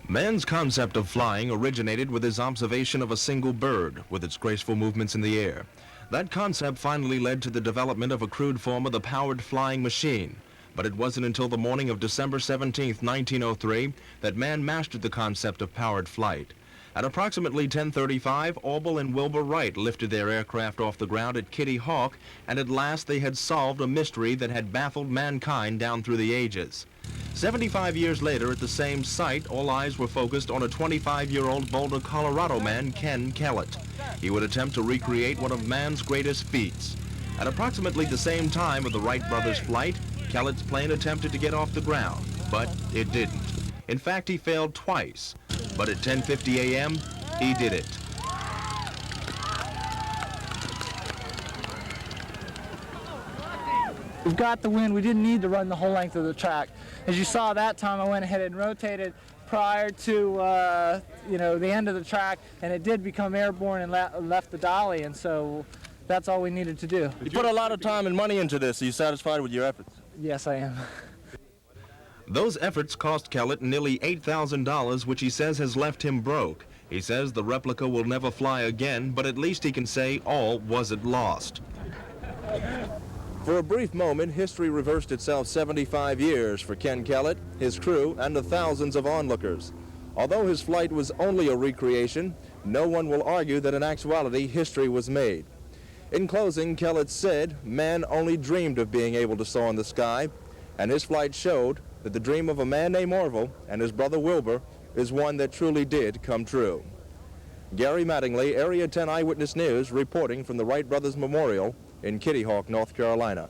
Man's concept of flying originated with his observation of a single bird with its graceful movements in the air. That concept finally led to the development of a crude form of the powered flying machine. But it wasn't until the morning of December 17, 1903, that man mastered the concept of powered flight. At approximately 10:35, Orville and Wilbur Wright lifted their aircraft off the ground at Kitty Hawk, and at last they had solved a mystery that had baffled mankind down through the ages. 75 years later, at the same site, all eyes were focused on a 25-year-old Boulder, Colorado man, Ken Kellett. He would attempt to recreate one of man's greatest feats. At approximately the same time of the Wright brothers' flight, Kellett's plane attempted to get off the ground, but it didn't. In fact, he failed twice. But at 10:50 a.m., he did it. We've got the wind. We didn't need to run the whole length of the track. As you saw that time, I went ahead and rotated prior to the end of the track, and it did become airborne and left the dolly, and so that's all we needed to do. You put a lot of time and money into this. Are you satisfied with your efforts? Yes, I am. Those efforts cost Kellett nearly $8,000, which he says has left him broke. He says the replica will never fly again, but at least he can say all wasn't lost. For a brief moment, history reversed itself 75 years for Ken Kellett, his crew, and the thousands of onlookers. Although his flight was only a recreation, no one will argue that in actuality history was made. In closing, Kellett said man only dreamed of being able to soar in the sky, and his flight showed that the dream of a man named Orville and his brother Wilbur is one that truly did come true. Gary Mattingly, Area 10 Eyewitness News, reporting from the Wright Brothers Memorial in Kitty Hawk, North Carolina.